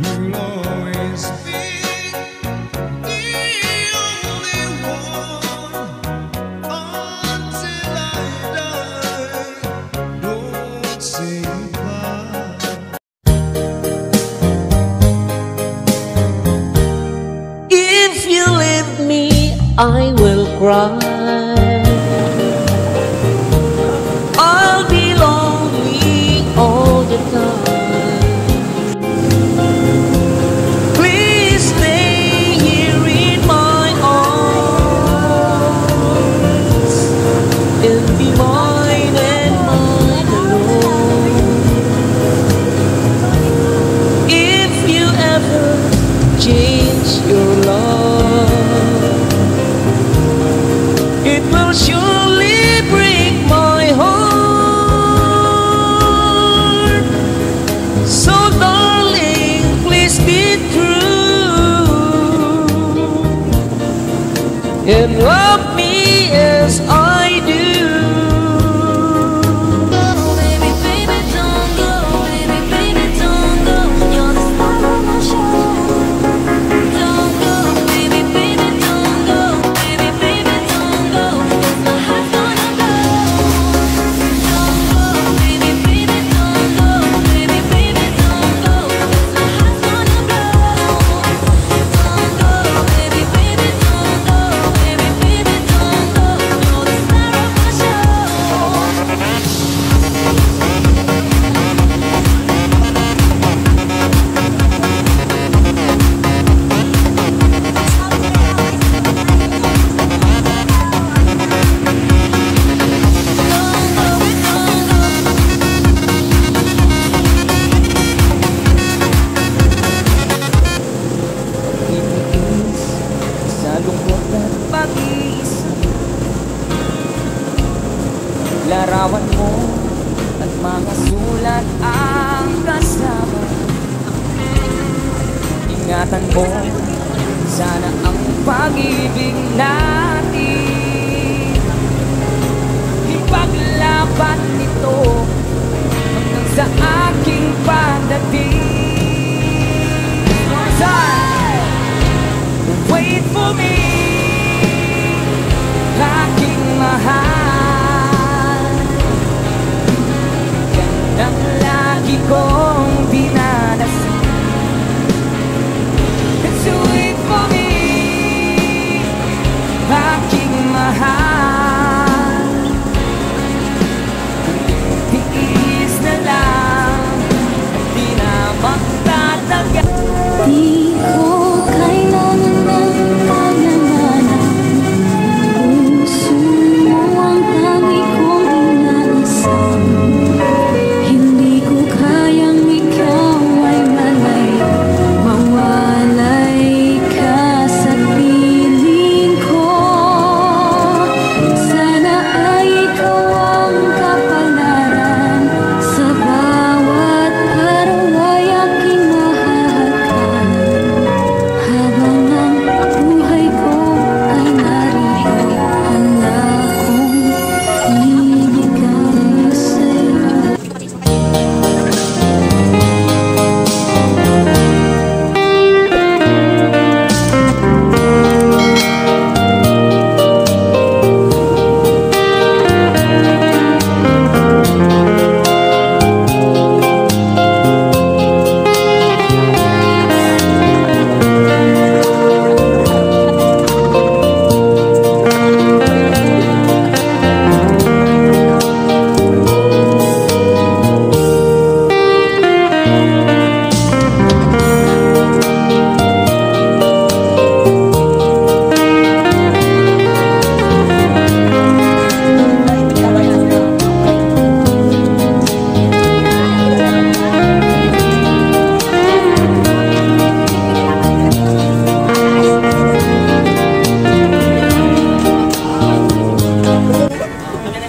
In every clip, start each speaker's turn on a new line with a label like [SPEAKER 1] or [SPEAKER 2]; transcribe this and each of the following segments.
[SPEAKER 1] You'll always be the only one until I die. Don't say goodbye.
[SPEAKER 2] If you leave me, I will cry. I'll be lonely all the time. Please stay here in my arms and be mine and mine alone. If you ever change your love, it will surely break my heart. So darling, please be true and love me as I do.
[SPEAKER 3] Baby, baby, don't go. Baby, baby, don't go. You're the star of my show. Don't go, baby, baby, don't go. Baby, baby, don't go. 'Cause my heart's gonna go. Don't go, baby, baby, don't go. Baby, baby, don't go. 'Cause my heart's gonna go. Don't go, baby, baby, don't go. Baby, baby, don't go. You're the star of my show.
[SPEAKER 2] Itiis sa lungkot at pag-iisa, larawan mo at mga sulat ang kasama. Ingatan mo sana ang pag-ibig natin. Ipaglaban nito hanggang sa aking pagdating. Wait for me, aking mahal. Yan ang lagi kong dinadasal. Just wait for me, aking mahal. Tiis na lang, di na magtatagal.
[SPEAKER 3] Di ko kailangan ng paglabanan. Puso mo ang tangi kong inaasam. Hindi ko kayang ikaw ay malay. Mawalay ka sa piling ko. Sana ay ikaw ang kapalaran. Sa bawat paraway aking mahahagkan. Habang ang buhay ko ay narito, handa kong ibigay sa'yo.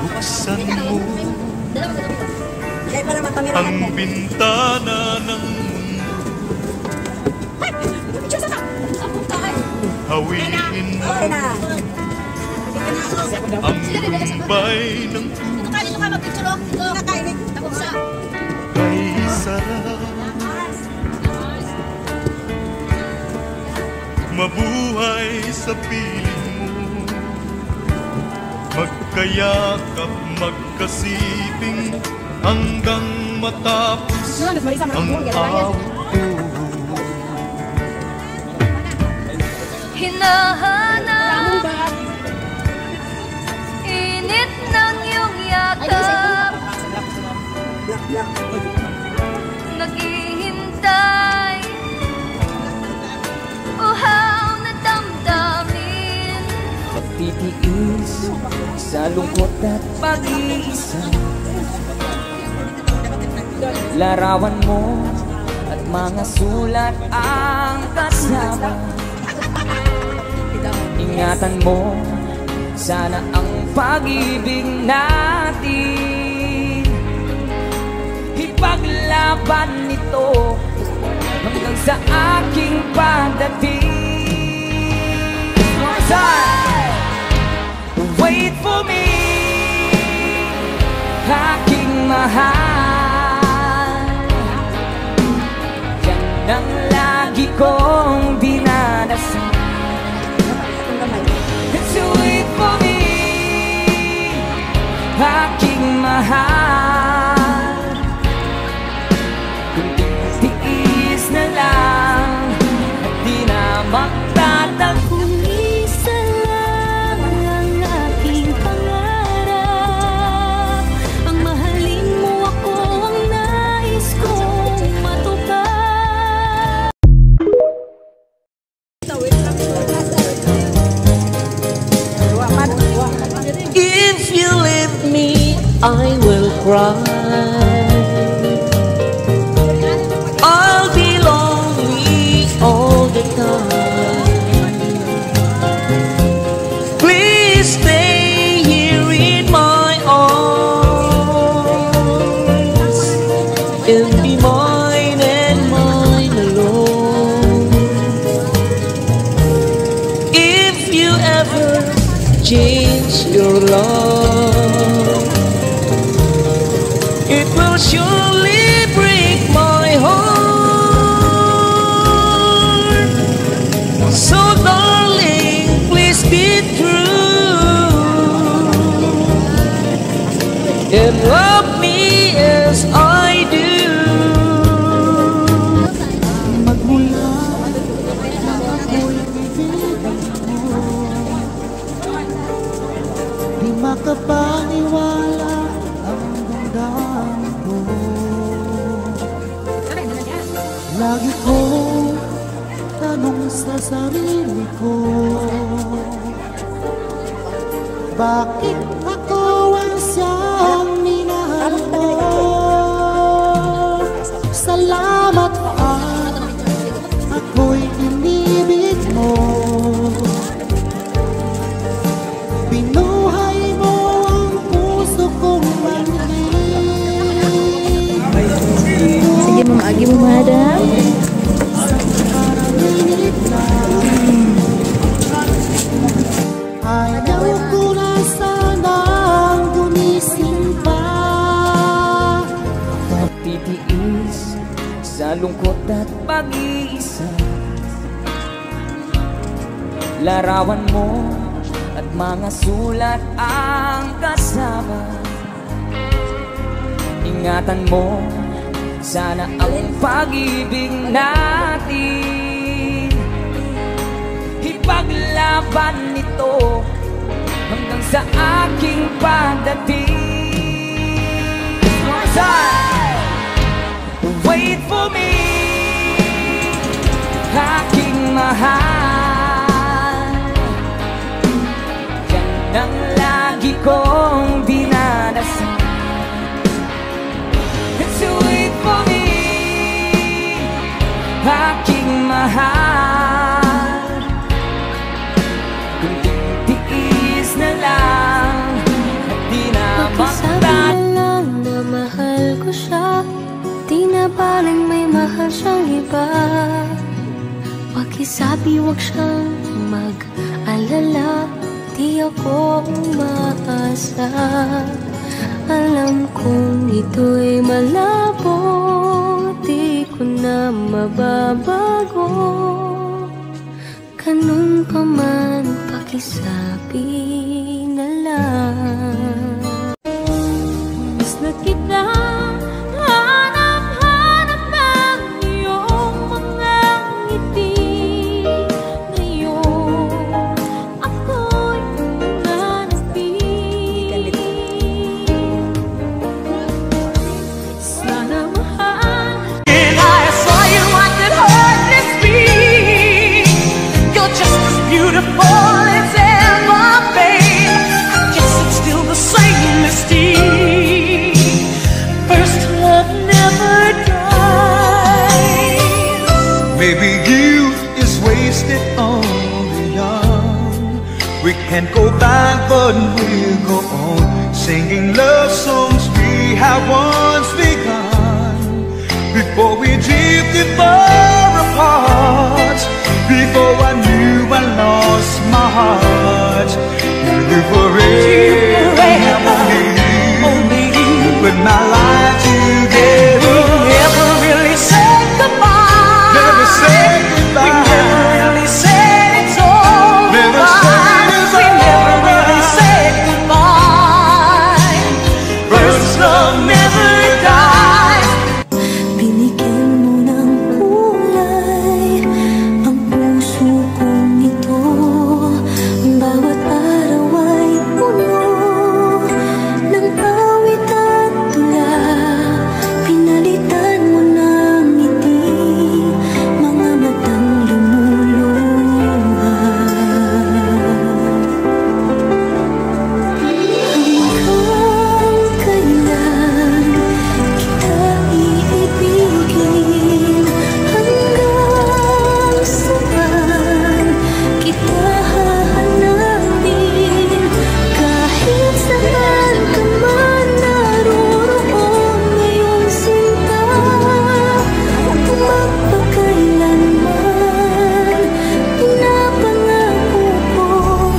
[SPEAKER 1] Buksan mo ang bintana ng mundo. Hawiin mo ang lumbay ng kay sarap mabuhay sa piling mo. Magkayakap, magkasiping hanggang matapos ang awit.
[SPEAKER 3] Hinahanap init ng iyong yakap, naghihintay uhaw na damdamin.
[SPEAKER 2] Pagtitiis sa lungkot at pag-iisa, larawan mo at mga sulat ang kasama. Ingatan mo sana ang pag-ibig natin, ipaglaban nito hanggang sa aking pagdating. Wait for me, aking mahal, yan ang lagi kong dinadasal. Wait for me, aking mahal, kung tiis na lang at di na magtatag.
[SPEAKER 3] Kung isa lang ang aking pangarap, ang mahalin mo ako ang nais kong matupad.
[SPEAKER 2] If you leave me, I will cry. I'll be lonely all the time. Please stay here in my arms and be mine and mine alone. If you ever change your love, it will surely break my heart. So darling, please be true and love me as I do. Magmula ako'y bibigyan mo, di makapaniwala ang damdamin ko. Lagi kong tanong sa sarili ko, bakit ako ang siyang minahal mo? Salamat at ako'y inibig mo. Binuhay mo ang puso kong manhid.
[SPEAKER 3] Sige, mamagi mo, madam.
[SPEAKER 2] Ayaw ko na sanang gumising pa. Pagtitiis sa lungkot at pag-iisa, larawan mo at mga sulat ang kasama. Ingatan mo sana ang pag-ibig natin, ipaglaban nito hanggang sa aking pagdating. Wait for me, aking mahal, yan ang lagi kong dinadasal. Wait for me, aking mahal, kung tiis na lang at di na
[SPEAKER 3] Pakisabi na lang na mahal ko siya, di na baling may mahal siyang iba. Pakisabi wag siyang mag-alala, di ako umaasa. Alam kong ito'y malabo, di ko na mababago. Ganun pa man, pakisabi na lang. Miss na kita, hanap-hanap ang iyong mga ngiti. Ngayon, ako'y nanapit. Sana mahal.
[SPEAKER 2] And I saw you, I could hardly speak. You're just as beautiful as ever, babe. I guess it's still the same mystique. First love never dies.
[SPEAKER 1] Maybe youth is wasted on the young. We can't go back, but we'll go on singing love songs we have once begun. Before we drifted far apart, before I knew I lost my heart, you live forever, only you put my life together.
[SPEAKER 2] Never really said goodbye.
[SPEAKER 1] Never said goodbye.
[SPEAKER 2] We never really said it's over.
[SPEAKER 1] Never said it's
[SPEAKER 2] We never
[SPEAKER 1] over.
[SPEAKER 2] really said goodbye. First love never dies.
[SPEAKER 3] Binigyan mo ng kulay ang puso kong ito. Bawat araw ay puno ng awit at tula. Pinalitan mo ng ngiti, mga matang lumuluha. Hanggang kailan kita iibigin? Hanggang saan kita hahanapin? Kahit saan ka man naroroon ngayong sinta, kung magpakailanman, pinapangako kong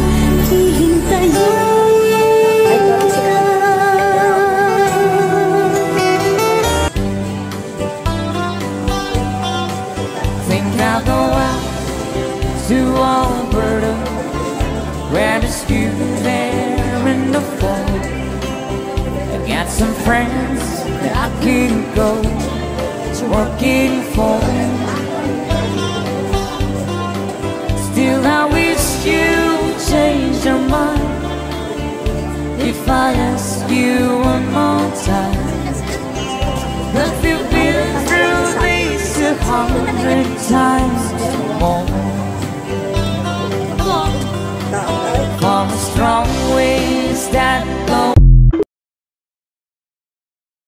[SPEAKER 3] hihintayin ka.
[SPEAKER 2] Think I'll go out to Alberta, where there's you there in the fall. I've got some friends that I can go to working for. Still, I wish you changed your mind. If I ask you one more time,